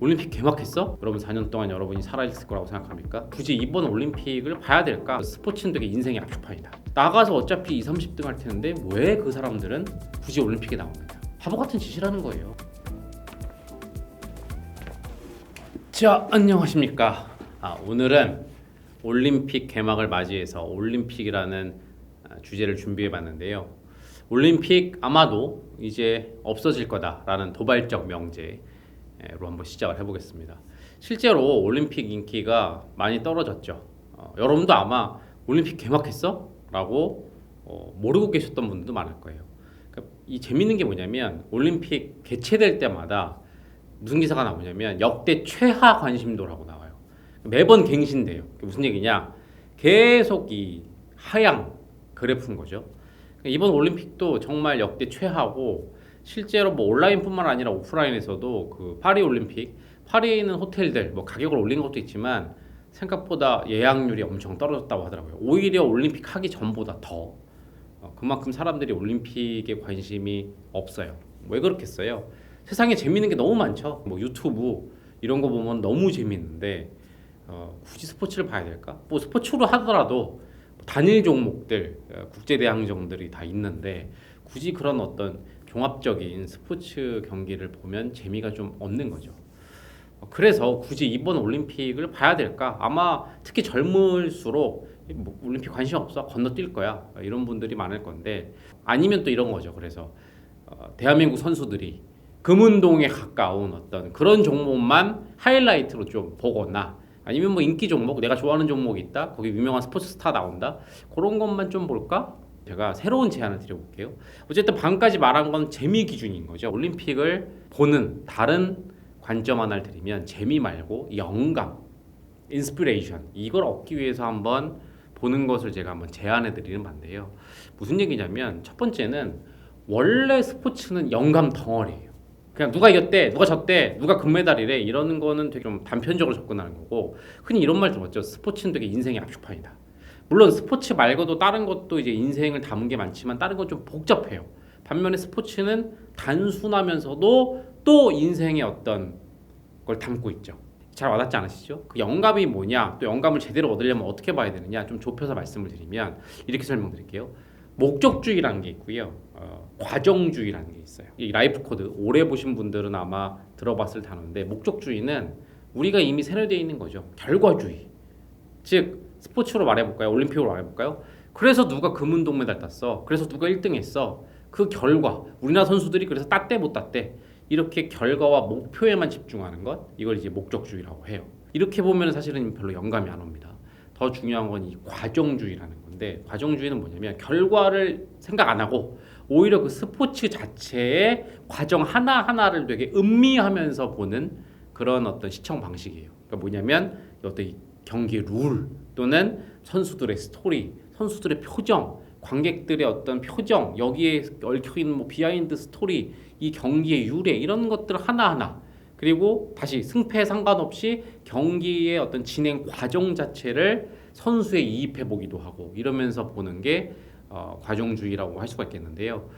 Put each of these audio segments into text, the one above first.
올림픽 개막했어? 여러분 4년 동안 여러분이 살아있을 거라고 생각합니까? 굳이 이번 올림픽을 봐야 될까? 스포츠는 되게 인생의 압축판이다. 나가서 어차피 20, 30등 할 텐데 왜 그 사람들은 굳이 올림픽에 나오느냐? 바보 같은 짓이라는 거예요. 자, 안녕하십니까? 오늘은 올림픽 개막을 맞이해서 올림픽이라는 주제를 준비해봤는데요. 올림픽 아마도 이제 없어질 거다라는 도발적 명제로 한번 시작을 해보겠습니다. 실제로 올림픽 인기가 많이 떨어졌죠. 여러분도 아마 올림픽 개막했어? 라고 모르고 계셨던 분들도 많을 거예요. 그러니까 이 재밌는 게 뭐냐면 올림픽 개최될 때마다 무슨 기사가 나오냐면 역대 최하 관심도라고 나와요. 매번 갱신돼요. 무슨 얘기냐? 계속 이 하향 그래프인 거죠. 이번 올림픽도 정말 역대 최하고 실제로 뭐 온라인뿐만 아니라 오프라인에서도 그 파리 올림픽 파리에 있는 호텔들 뭐 가격을 올린 것도 있지만 생각보다 예약률이 엄청 떨어졌다고 하더라고요. 오히려 올림픽 하기 전보다 더 그만큼 사람들이 올림픽에 관심이 없어요. 왜 그렇겠어요? 세상에 재밌는 게 너무 많죠. 뭐 유튜브 이런 거 보면 너무 재밌는데 굳이 스포츠를 봐야 될까? 뭐 스포츠로 하더라도 단일 종목들 국제 대항전들이 다 있는데 굳이 그런 어떤 종합적인 스포츠 경기를 보면 재미가 좀 없는 거죠. 그래서 굳이 이번 올림픽을 봐야 될까? 아마 특히 젊을수록 뭐 올림픽 관심 없어 건너뛸 거야 이런 분들이 많을 건데 아니면 또 이런 거죠. 그래서 대한민국 선수들이 금운동에 가까운 어떤 그런 종목만 하이라이트로 좀 보거나 아니면 뭐 인기 종목 내가 좋아하는 종목이 있다 거기 유명한 스포츠 스타 나온다 그런 것만 좀 볼까? 제가 새로운 제안을 드려볼게요. 어쨌든 방금까지 말한 건 재미 기준인 거죠. 올림픽을 보는 다른 관점 하나를 드리면 재미 말고 영감, 인스피레이션 이걸 얻기 위해서 한번 보는 것을 제가 한번 제안해 드리는 반대예요. 무슨 얘기냐면 첫 번째는 원래 스포츠는 영감 덩어리예요. 그냥 누가 이겼대, 누가 졌대, 누가 금메달이래 이러는 거는 되게 좀 단편적으로 접근하는 거고 흔히 이런 말 들었죠. 스포츠는 되게 인생의 압축판이다. 물론 스포츠 말고도 다른 것도 이제 인생을 담은 게 많지만 다른 건 좀 복잡해요. 반면에 스포츠는 단순하면서도 또 인생의 어떤 걸 담고 있죠. 잘 와닿지 않으시죠? 그 영감이 뭐냐, 또 영감을 제대로 얻으려면 어떻게 봐야 되느냐 좀 좁혀서 말씀을 드리면 이렇게 설명드릴게요. 목적주의라는 게 있고요. 과정주의라는 게 있어요. 이 라이프 코드 오래 보신 분들은 아마 들어봤을 단어인데 목적주의는 우리가 이미 세뇌되어 있는 거죠. 결과주의. 즉 스포츠로 말해볼까요? 올림픽으로 말해볼까요? 그래서 누가 금운동 메달 땄어. 그래서 누가 1등 했어. 그 결과 우리나라 선수들이 그래서 땄대 못 땄대. 이렇게 결과와 목표에만 집중하는 것 이걸 이제 목적주의라고 해요. 이렇게 보면 사실은 별로 영감이 안 옵니다. 더 중요한 건 이 과정주의라는 건데 과정주의는 뭐냐면 결과를 생각 안 하고 오히려 그 스포츠 자체의 과정 하나하나를 되게 음미하면서 보는 그런 어떤 시청 방식이에요. 그러니까 뭐냐면 어떤 경기 룰 또는 선수들의 스토리, 선수들의 표정, 관객들의 어떤 표정, 여기에 얽혀있는 뭐 비하인드 스토리, 이 경기의 유래 이런 것들 하나하나 그리고 다시 승패에 상관없이 경기의 어떤 진행 과정 자체를 선수에 이입해 보기도 하고 이러면서 보는 게 과정주의라고 할 수가 있겠는데요.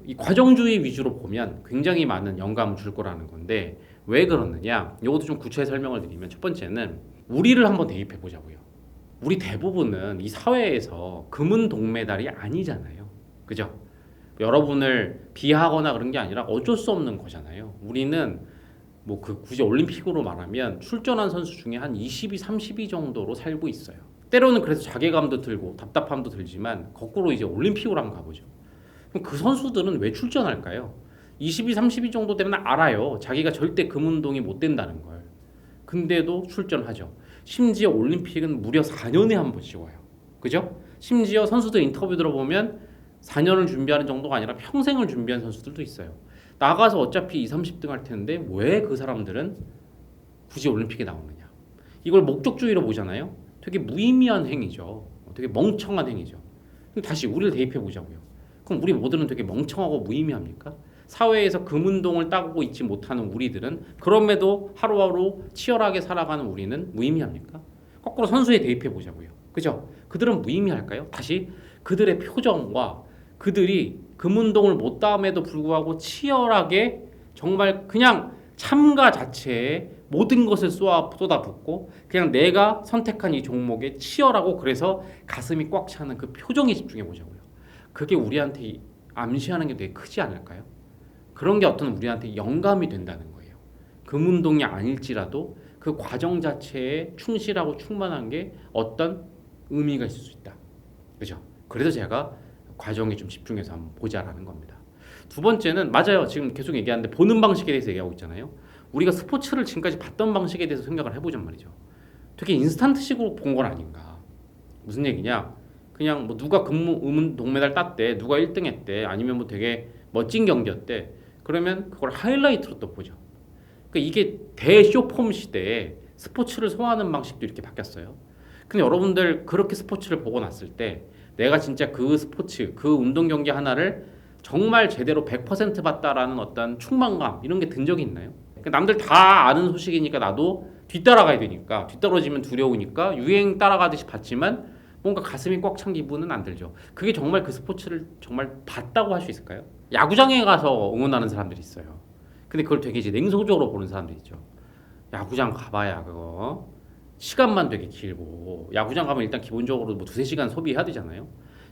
이 과정주의 위주로 보면 굉장히 많은 영감을 줄 거라는 건데 왜 그러느냐? 이것도 좀 구체에 설명을 드리면 첫 번째는 우리를 한번 대입해 보자고요. 우리 대부분은 이 사회에서 금은 동메달이 아니잖아요. 그죠? 여러분을 비하하거나 그런 게 아니라 어쩔 수 없는 거잖아요. 우리는 뭐 그 굳이 올림픽으로 말하면 출전한 선수 중에 한 20위, 30위 정도로 살고 있어요. 때로는 그래서 자괴감도 들고 답답함도 들지만 거꾸로 이제 올림픽으로 한번 가보죠. 그럼 그 선수들은 왜 출전할까요? 20위, 30위 정도 되면 알아요. 자기가 절대 금운동이 못 된다는 걸. 근데도 출전하죠. 심지어 올림픽은 무려 4년에 한 번씩 와요. 그죠? 심지어 선수들 인터뷰 들어보면 4년을 준비하는 정도가 아니라 평생을 준비한 선수들도 있어요. 나가서 어차피 20, 30등 할 텐데 왜 그 사람들은 굳이 올림픽에 나오느냐. 이걸 목적주의로 보잖아요. 되게 무의미한 행위죠. 되게 멍청한 행위죠. 다시 우리를 대입해 보자고요. 그럼 우리 모두는 되게 멍청하고 무의미합니까? 사회에서 금운동을 따고 있지 못하는 우리들은 그럼에도 하루하루 치열하게 살아가는 우리는 무의미합니까? 거꾸로 선수에 대입해 보자고요. 그죠? 그들은 무의미할까요? 다시 그들의 표정과 그들이 금운동을 못 따음에도 불구하고 치열하게 정말 그냥 참가 자체에 모든 것을 쏟아붓고 그냥 내가 선택한 이 종목에 치열하고 그래서 가슴이 꽉 차는 그 표정에 집중해 보자고요. 그게 우리한테 암시하는 게 되게 크지 않을까요? 그런 게 어떤 우리한테 영감이 된다는 거예요. 금운동이 아닐지라도 그 과정 자체에 충실하고 충만한 게 어떤 의미가 있을 수 있다. 그죠? 그래서 제가 과정에 좀 집중해서 한번 보자라는 겁니다. 두 번째는 맞아요. 지금 계속 얘기하는데 보는 방식에 대해서 얘기하고 있잖아요. 우리가 스포츠를 지금까지 봤던 방식에 대해서 생각을 해보jan 말이죠. 되게 인스턴트식으로 본 건 아닌가. 무슨 얘기냐? 그냥 뭐 누가 금운 동메달 땄대, 누가 1등 했대, 아니면 뭐 되게 멋진 경기였대. 그러면 그걸 하이라이트로 또 보죠. 그러니까 이게 대쇼폼 시대에 스포츠를 소화하는 방식도 이렇게 바뀌었어요. 근데 여러분들 그렇게 스포츠를 보고 났을 때 내가 진짜 그 스포츠, 그 운동 경기 하나를 정말 제대로 100% 봤다라는 어떤 충만감 이런 게 든 적이 있나요? 그러니까 남들 다 아는 소식이니까 나도 뒤따라가야 되니까 뒤떨어지면 두려우니까 유행 따라가듯이 봤지만 뭔가 가슴이 꽉 찬 기분은 안 들죠. 그게 정말 그 스포츠를 정말 봤다고 할 수 있을까요? 야구장에 가서 응원하는 사람들이 있어요. 근데 그걸 되게 이제 냉소적으로 보는 사람들이 있죠. 야구장 가봐야 그거 시간만 되게 길고 야구장 가면 일단 기본적으로 뭐 2-3시간 소비해야 되잖아요.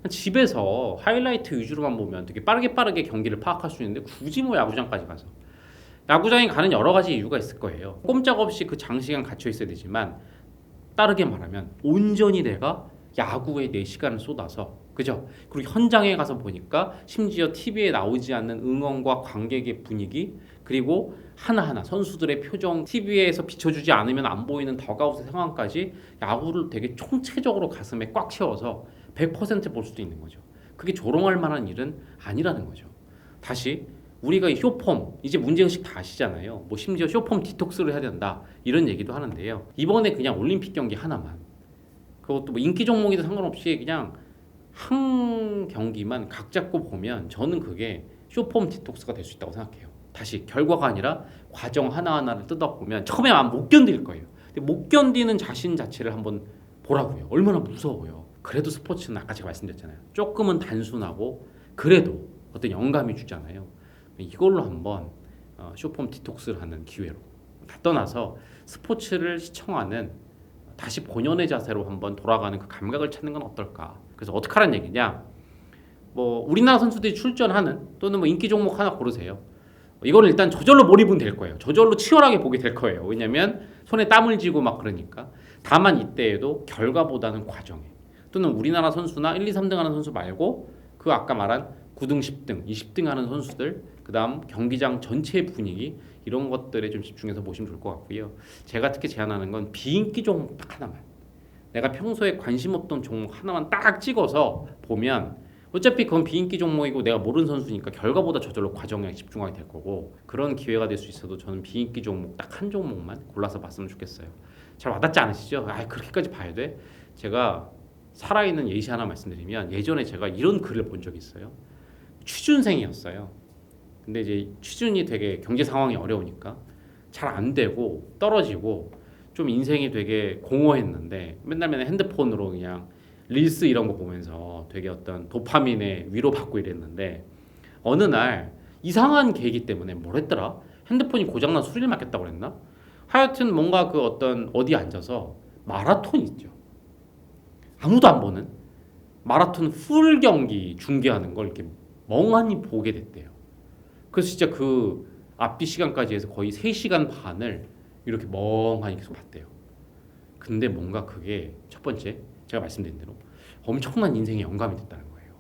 집에서 하이라이트 위주로만 보면 되게 빠르게 경기를 파악할 수 있는데 굳이 뭐 야구장까지 가서 야구장에 가는 여러 가지 이유가 있을 거예요. 꼼짝없이 그 장시간 갇혀 있어야 되지만 다르게 말하면 온전히 내가 야구에 내 시간을 쏟아서 그죠? 그리고 현장에 가서 보니까 심지어 TV에 나오지 않는 응원과 관객의 분위기 그리고 하나하나 선수들의 표정 TV에서 비춰주지 않으면 안 보이는 덕아웃의 상황까지 야구를 되게 총체적으로 가슴에 꽉 채워서 100% 볼 수도 있는 거죠. 그게 조롱할 만한 일은 아니라는 거죠. 다시 우리가 이 쇼폼 이제 문제의식 다 아시잖아요. 뭐 심지어 쇼폼 디톡스를 해야 된다 이런 얘기도 하는데요. 이번에 그냥 올림픽 경기 하나만 그것도 뭐 인기 종목이든 상관없이 그냥 한 경기만 각 잡고 보면 저는 그게 쇼폼 디톡스가 될 수 있다고 생각해요. 다시 결과가 아니라 과정 하나하나를 뜯어보면 처음에 아마 못 견딜 거예요. 근데 못 견디는 자신 자체를 한번 보라고요. 얼마나 무서워요. 그래도 스포츠는 아까 제가 말씀드렸잖아요. 조금은 단순하고 그래도 어떤 영감이 주잖아요. 이걸로 한번 쇼폼 디톡스를 하는 기회로 다 떠나서 스포츠를 시청하는 다시 본연의 자세로 한번 돌아가는 그 감각을 찾는 건 어떨까. 그래서 어떻게 하라는 얘기냐. 뭐 우리나라 선수들이 출전하는 또는 뭐 인기 종목 하나 고르세요. 이거는 일단 저절로 몰입은 될 거예요. 저절로 치열하게 보게 될 거예요. 왜냐면 손에 땀을 쥐고 막 그러니까. 다만 이때에도 결과보다는 과정에 또는 우리나라 선수나 1, 2, 3등 하는 선수 말고 그 아까 말한 9등, 10등, 20등 하는 선수들 그 다음 경기장 전체의 분위기 이런 것들에 좀 집중해서 보시면 좋을 것 같고요. 제가 특히 제안하는 건 비인기 종목 딱 하나만 내가 평소에 관심 없던 종목 하나만 딱 찍어서 보면 어차피 그건 비인기 종목이고 내가 모르는 선수니까 결과보다 저절로 과정에 집중하게 될 거고 그런 기회가 될 수 있어도 저는 비인기 종목 딱 한 종목만 골라서 봤으면 좋겠어요. 잘 와닿지 않으시죠? 아 그렇게까지 봐야 돼? 제가 살아있는 예시 하나 말씀드리면 예전에 제가 이런 글을 본 적이 있어요. 취준생이었어요. 근데 이제 취준이 되게 경제 상황이 어려우니까 잘 안 되고 떨어지고 좀 인생이 되게 공허했는데 맨날 핸드폰으로 그냥 릴스 이런 거 보면서 되게 어떤 도파민에 위로받고 이랬는데 어느 날 이상한 계기 때문에 뭘 했더라? 핸드폰이 고장나 수리를 맡겼다고 그랬나? 하여튼 뭔가 그 어떤 어디 앉아서 마라톤 있죠. 아무도 안 보는 마라톤 풀 경기 중계하는 걸 이렇게 멍하니 보게 됐대요. 그래서 진짜 그 앞뒤 시간까지 해서 거의 3시간 반을 이렇게 멍하니 계속 봤대요. 근데 뭔가 그게 첫 번째 제가 말씀드린 대로 엄청난 인생의 영감이 됐다는 거예요.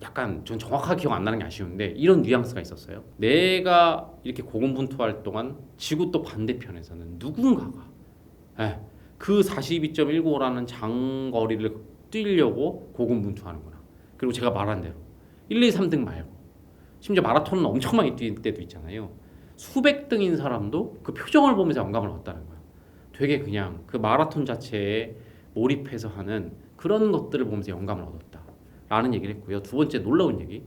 약간 전 정확하게 기억 안 나는 게 아쉬운데 이런 뉘앙스가 있었어요. 내가 이렇게 고군분투할 동안 지구 또 반대편에서는 누군가가 그 42.195라는 장거리를 뛰려고 고군분투하는구나. 그리고 제가 말한 대로 1, 2, 3등 말고 심지어 마라톤은 엄청 많이 뛸 때도 있잖아요. 수백 등인 사람도 그 표정을 보면서 영감을 얻었다는 거예요. 되게 그냥 그 마라톤 자체에 몰입해서 하는 그런 것들을 보면서 영감을 얻었다라는 얘기를 했고요. 두 번째 놀라운 얘기.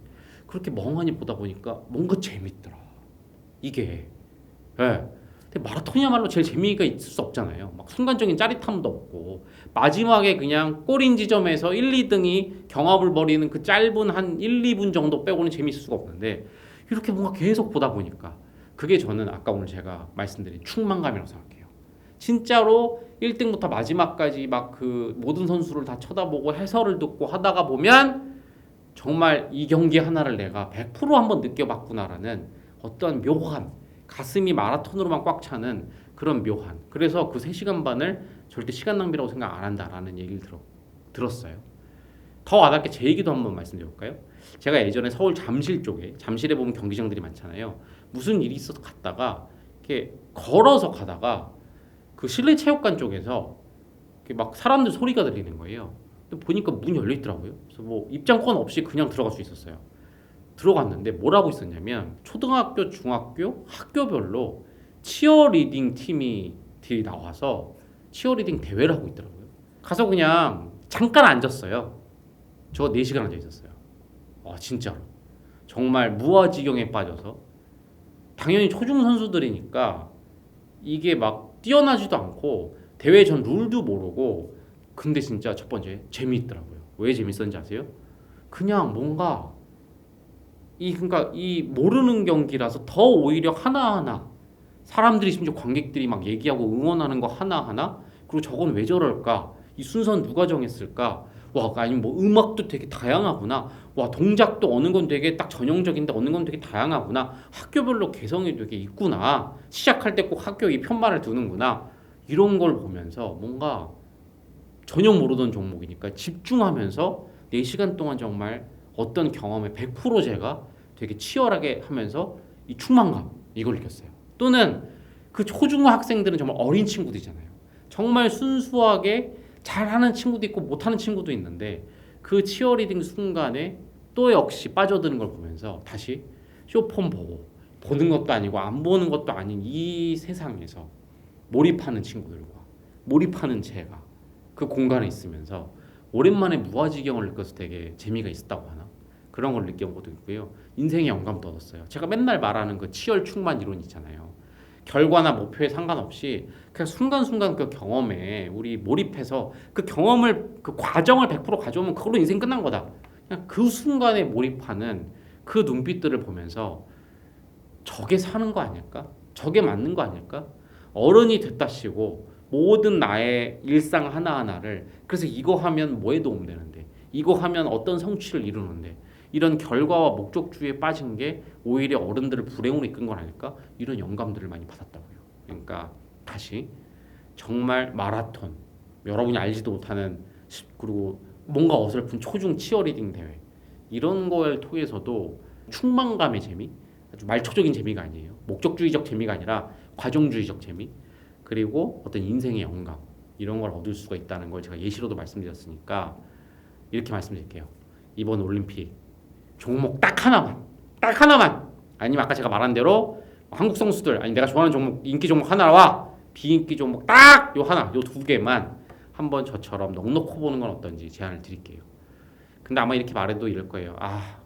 그렇게 멍하니 보다 보니까 뭔가 재밌더라. 이게. 근데 마라톤이야말로 제일 재미가 있을 수 없잖아요. 막 순간적인 짜릿함도 없고 마지막에 그냥 골인 지점에서 1, 2등이 경합을 벌이는 그 짧은 한 1, 2분 정도 빼고는 재미있을 수가 없는데 이렇게 뭔가 계속 보다 보니까 그게 저는 아까 오늘 제가 말씀드린 충만감이라고 생각해요. 진짜로 1등부터 마지막까지 막 그 모든 선수를 다 쳐다보고 해설을 듣고 하다가 보면 정말 이 경기 하나를 내가 100% 한번 느껴봤구나라는 어떤 묘한, 가슴이 마라톤으로만 꽉 차는 그런 묘한, 그래서 그 3시간 반을 절대 시간 낭비라고 생각 안 한다라는 얘기를 들었어요. 더 와닿게 제 얘기도 한번 말씀드려볼까요? 제가 예전에 서울 잠실 쪽에, 잠실에 보면 경기장들이 많잖아요. 무슨 일이 있어서 갔다가 이렇게 걸어서 가다가 그 실내 체육관 쪽에서 이렇게 막 사람들 소리가 들리는 거예요. 근데 보니까 문이 열려 있더라고요. 그래서 뭐 입장권 없이 그냥 들어갈 수 있었어요. 들어갔는데 뭐라고 있었냐면 초등학교, 중학교, 학교별로 치어리딩 팀이 나와서 치어리딩 대회를 하고 있더라고요. 가서 그냥 잠깐 앉았어요. 저 4시간 앉아 있었어요. 진짜로. 정말 무아지경에 빠져서 당연히 초중 선수들이니까 이게 막 뛰어나지도 않고 대회 전 룰도 모르고, 근데 진짜 첫 번째 재미있더라고요. 왜 재밌었는지 아세요? 그냥 뭔가 그러니까 이 모르는 경기라서 더 오히려 하나하나 사람들이, 심지어 관객들이 막 얘기하고 응원하는 거 하나하나, 그리고 저건 왜 저럴까? 이 순서는 누가 정했을까? 와, 아니면 뭐 음악도 되게 다양하구나. 와, 동작도 어느 건 되게 딱 전형적인데 어느 건 되게 다양하구나. 학교별로 개성이 되게 있구나. 시작할 때 꼭 학교 이 편말을 두는구나. 이런 걸 보면서 뭔가 전혀 모르던 종목이니까 집중하면서 4시간 동안 정말 어떤 경험에 100% 제가 되게 치열하게 하면서 이 충만감, 이걸 느꼈어요. 또는 그 초중고 학생들은 정말 어린 친구들이잖아요. 정말 순수하게 잘하는 친구도 있고 못하는 친구도 있는데 그 치어리딩 순간에 또 역시 빠져드는 걸 보면서 다시 쇼폼 보고, 보는 것도 아니고 안 보는 것도 아닌 이 세상에서 몰입하는 친구들과 몰입하는 제가 그 공간에 있으면서 오랜만에 무아지경을 느껴서 되게 재미가 있었다고 하나, 그런 걸 느껴본 것도 있고요. 인생의 영감도 얻었어요. 제가 맨날 말하는 그 치열 충만 이론 있잖아요. 결과나 목표에 상관없이 그냥 순간순간 그 경험에 우리 몰입해서 그 경험을, 그 과정을 100% 가져오면 그걸로 인생 끝난 거다. 그냥 그 순간에 몰입하는 그 눈빛들을 보면서 저게 사는 거 아닐까? 저게 맞는 거 아닐까? 어른이 됐다시고 모든 나의 일상 하나하나를, 그래서 이거 하면 뭐에 도움되는데, 이거 하면 어떤 성취를 이루는데, 이런 결과와 목적주의에 빠진 게 오히려 어른들을 불행으로 이끈 건 아닐까? 이런 영감들을 많이 받았다고요. 그러니까 다시 정말 마라톤, 여러분이 알지도 못하는, 그리고 뭔가 어설픈 초중 치어리딩 대회, 이런 걸 통해서도 충만감의 재미, 아주 말초적인 재미가 아니에요. 목적주의적 재미가 아니라 과정주의적 재미, 그리고 어떤 인생의 영감, 이런 걸 얻을 수가 있다는 걸 제가 예시로도 말씀드렸으니까 이렇게 말씀드릴게요. 이번 올림픽 종목 딱 하나만, 아니면 아까 제가 말한 대로 한국 선수들, 아니 내가 좋아하는 종목, 인기 종목 하나와 비인기 종목 딱 요 하나, 요 2개만 한번 저처럼 넉넉히 보는 건 어떤지 제안을 드릴게요. 근데 아마 이렇게 말해도 이럴 거예요.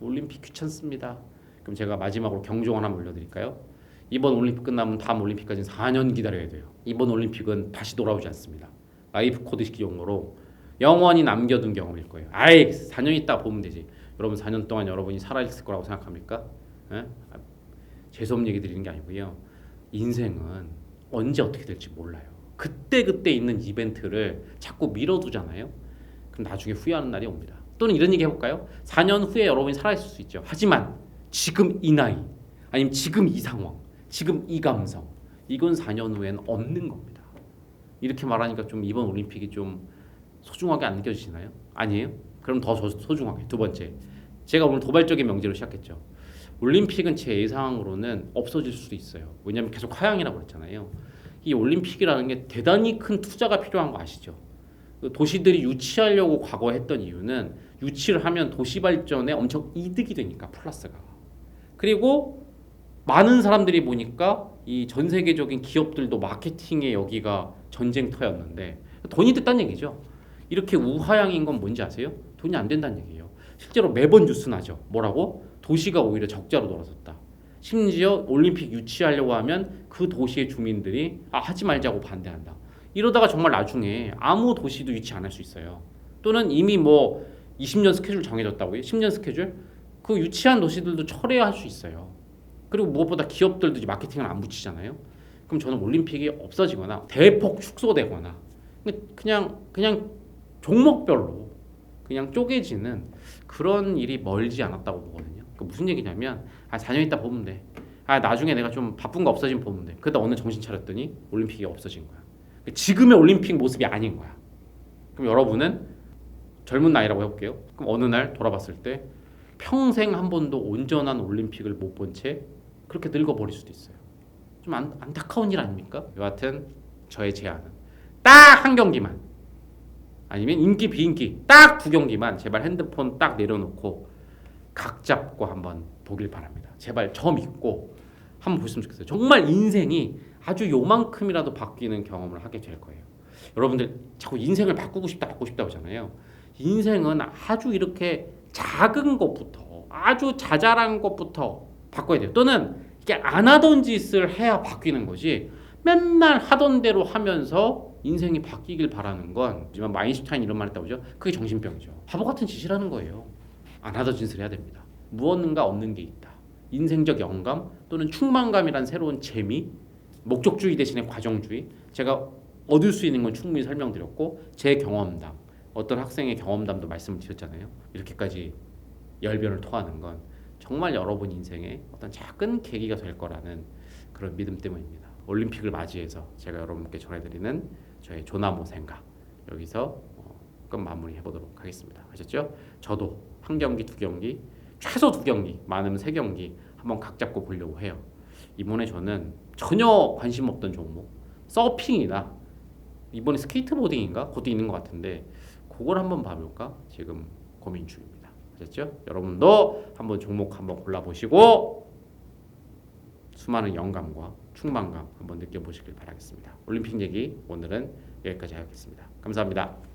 올림픽 귀찮습니다. 그럼 제가 마지막으로 경종을 한번 올려드릴까요? 이번 올림픽 끝나면 다음 올림픽까지는 4년 기다려야 돼요. 이번 올림픽은 다시 돌아오지 않습니다. 라이프 코드식 용어로 영원히 남겨둔 경험일 거예요. 4년 있다 보면 되지. 여러분 4년 동안 여러분이 살아있을 거라고 생각합니까? 에? 재수없는 얘기 드리는 게 아니고요. 인생은 언제 어떻게 될지 몰라요. 그때 있는 이벤트를 자꾸 밀어두잖아요. 그럼 나중에 후회하는 날이 옵니다. 또는 이런 얘기 해볼까요? 4년 후에 여러분이 살아있을 수 있죠. 하지만 지금 이 나이, 아니면 지금 이 상황, 지금 이 감성, 이건 4년 후에는 없는 겁니다. 이렇게 말하니까 좀 이번 올림픽이 좀 소중하게 안 느껴지시나요? 아니에요? 그럼 더 소중하게. 두 번째, 제가 오늘 도발적인 명제로 시작했죠. 올림픽은 제 예상으로는 없어질 수도 있어요. 왜냐하면 계속 하향이라고 그랬잖아요. 이 올림픽이라는 게 대단히 큰 투자가 필요한 거 아시죠? 도시들이 유치하려고 과거에 했던 이유는 유치를 하면 도시 발전에 엄청 이득이 되니까, 플러스가. 그리고 많은 사람들이 보니까 이 전 세계적인 기업들도 마케팅에 여기가 전쟁터였는데 돈이 됐다는 얘기죠. 이렇게 우하향인 건 뭔지 아세요? 돈이 안 된다는 얘기예요. 실제로 매번 뉴스 나죠. 뭐라고? 도시가 오히려 적자로 돌아섰다. 심지어 올림픽 유치하려고 하면 그 도시의 주민들이 하지 말자고 반대한다. 이러다가 정말 나중에 아무 도시도 유치 안 할 수 있어요. 또는 이미 뭐 20년 스케줄 정해졌다고요? 10년 스케줄? 그 유치한 도시들도 철회할 수 있어요. 그리고 무엇보다 기업들도 이제 마케팅을 안 붙이잖아요. 그럼 저는 올림픽이 없어지거나 대폭 축소되거나 그냥 종목별로 그냥 쪼개지는 그런 일이 멀지 않았다고 보거든요. 그 무슨 얘기냐면 4년 있다 보면 돼. 나중에 내가 좀 바쁜 거 없어지면 보면 돼. 그러다 어느 정신 차렸더니 올림픽이 없어진 거야. 지금의 올림픽 모습이 아닌 거야. 그럼 여러분은 젊은 나이라고 해볼게요. 그럼 어느 날 돌아봤을 때 평생 한 번도 온전한 올림픽을 못 본 채 그렇게 늙어버릴 수도 있어요. 좀 안타까운 일 아닙니까? 여하튼 저의 제안은 딱 한 경기만, 아니면 인기 비인기 딱 두 경기만 제발 핸드폰 딱 내려놓고 각 잡고 한번 보길 바랍니다. 제발 저 믿고 한번 보셨으면 좋겠어요. 정말 인생이 아주 요만큼이라도 바뀌는 경험을 하게 될 거예요. 여러분들 자꾸 인생을 바꾸고 싶다 하잖아요. 인생은 아주 이렇게 작은 것부터, 아주 자잘한 것부터 바꿔야 돼요. 또는 이게 안 하던 짓을 해야 바뀌는 거지, 맨날 하던 대로 하면서 인생이 바뀌길 바라는 건, 하지만 아인슈타인 이런 말 했다고 그죠? 그게 정신병이죠. 바보 같은 짓이라는 거예요. 안 하던 짓을 해야 됩니다. 무언가 얻는 게 있다. 인생적 영감 또는 충만감이란 새로운 재미, 목적주의 대신에 과정주의. 제가 얻을 수 있는 건 충분히 설명드렸고, 제 경험담, 어떤 학생의 경험담도 말씀을 드렸잖아요. 이렇게까지 열변을 토하는 건 정말 여러분 인생의 어떤 작은 계기가 될 거라는 그런 믿음 때문입니다. 올림픽을 맞이해서 제가 여러분께 전해드리는 저의 조나모 생각, 여기서 끝 마무리해 보도록 하겠습니다. 아셨죠? 저도 한 경기, 두 경기, 최소 두 경기, 많으면 세 경기 한번 각 잡고 보려고 해요. 이번에 저는 전혀 관심 없던 종목, 서핑이나 이번에 스케이트보딩인가? 그것도 있는 것 같은데 그걸 한번 봐볼까? 지금 고민 중입니다. 아셨죠? 여러분도 한번 종목 한번 골라보시고 수많은 영감과 충만감 한번 느껴보시길 바라겠습니다. 올림픽 얘기 오늘은 여기까지 하겠습니다. 감사합니다.